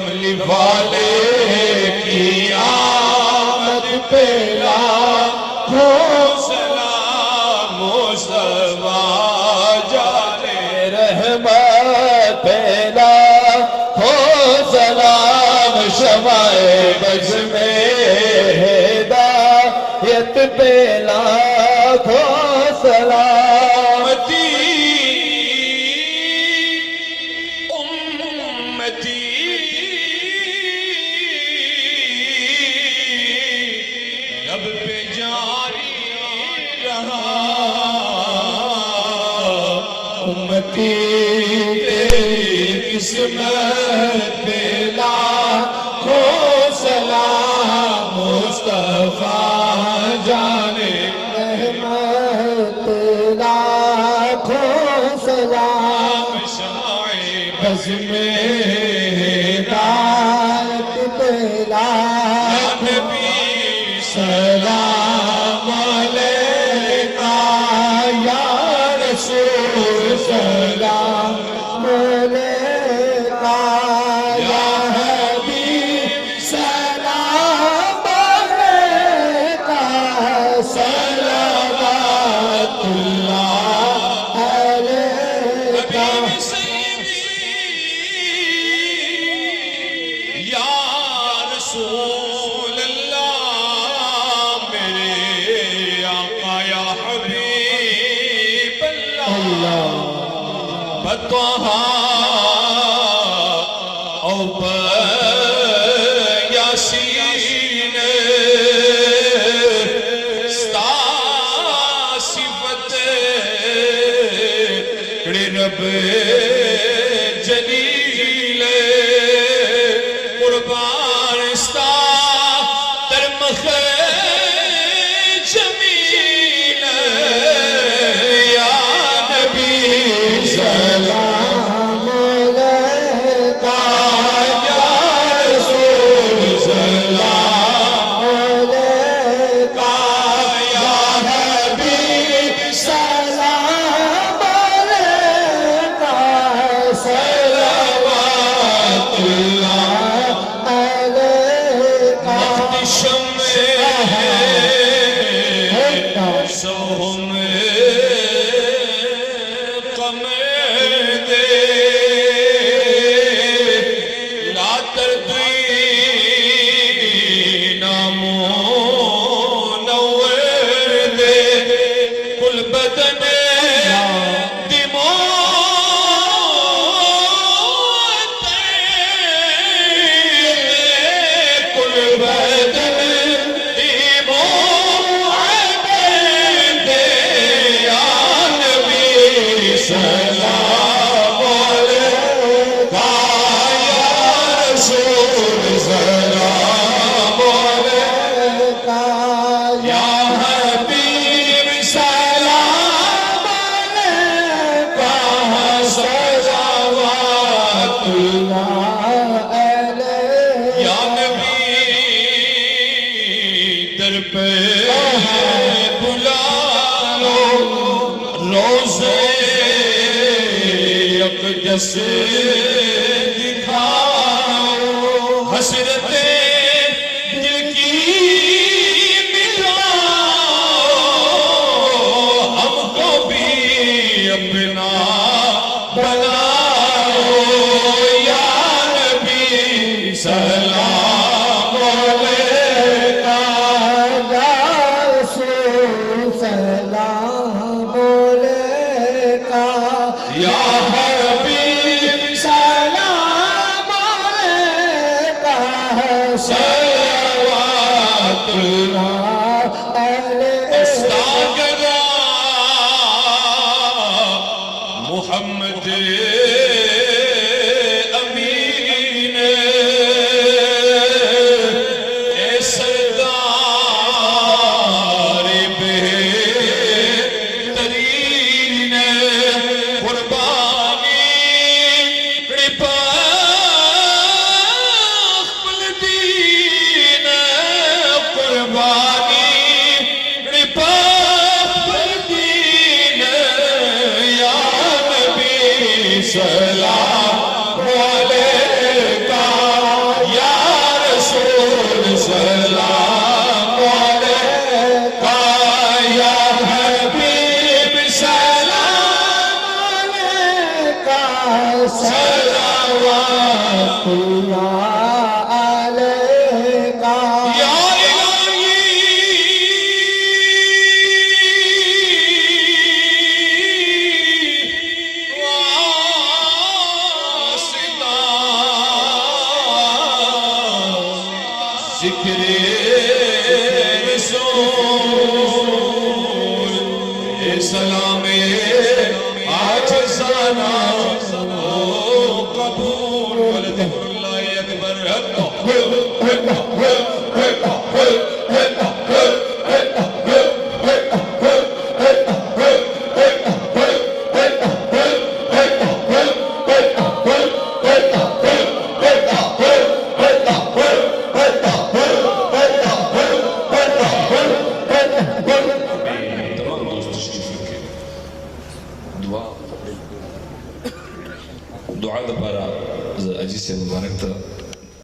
کملی والے کی آمد پہ لاکھوں سلام مصطفیٰ جانے رحمت پہ لاکھوں سلام شمع بز میں ہدایت پہ لاکھوں سلام امتی رب پہ جاری رہا امتی تیری قسمت پہ لاکھوں سلام مصطفیٰ جانے رحمت لاکھوں سلام شمع بز میں ہدایت پہ لاکھوں نبی سلام علیکہ یا رسول سلام علیکہ یا حبیب سلام علیکہ صلوات اللہ علیکہ حبیب سیدی یا رسول اللہ میرے آقا یا حبیب اللہ بطہا او یاسین ستا صفت رب جلیل قربان ستا در مخ جمیل یا نبی سلام علیکہ یا رسول سلام علیکہ یا حبیب سلام علیکہ صلوات اللہ علیکہ مخدشم سوہم قمر دے لا تردوی نامو نور دے کل بدن دمو کل بدن دمو سلام علیکہ یا رسول سلام علیکہ یا حبیب سلام علیکہ صلوات اللہ یا نبی در پہ بلا لو روزے اقدس دکھاؤ حسرت دل کی مٹاؤ ہم کو بھی اپنا بناؤ یا نبی سلام علیکہ یا رسول سلام علیکہ یا حبیب سلام علیکہ صلوات اللہ علیکہ استاغرا محمد امین اے سردار بہترین قربانی رپاق الدین قربانی رپاق الدین یا نبی سلام علیکہ ذکر رسول اے سلام عاجزانہ قبول ولذکر اللہ اکبر دعا دوبارہ عزیز سے مبارک تھا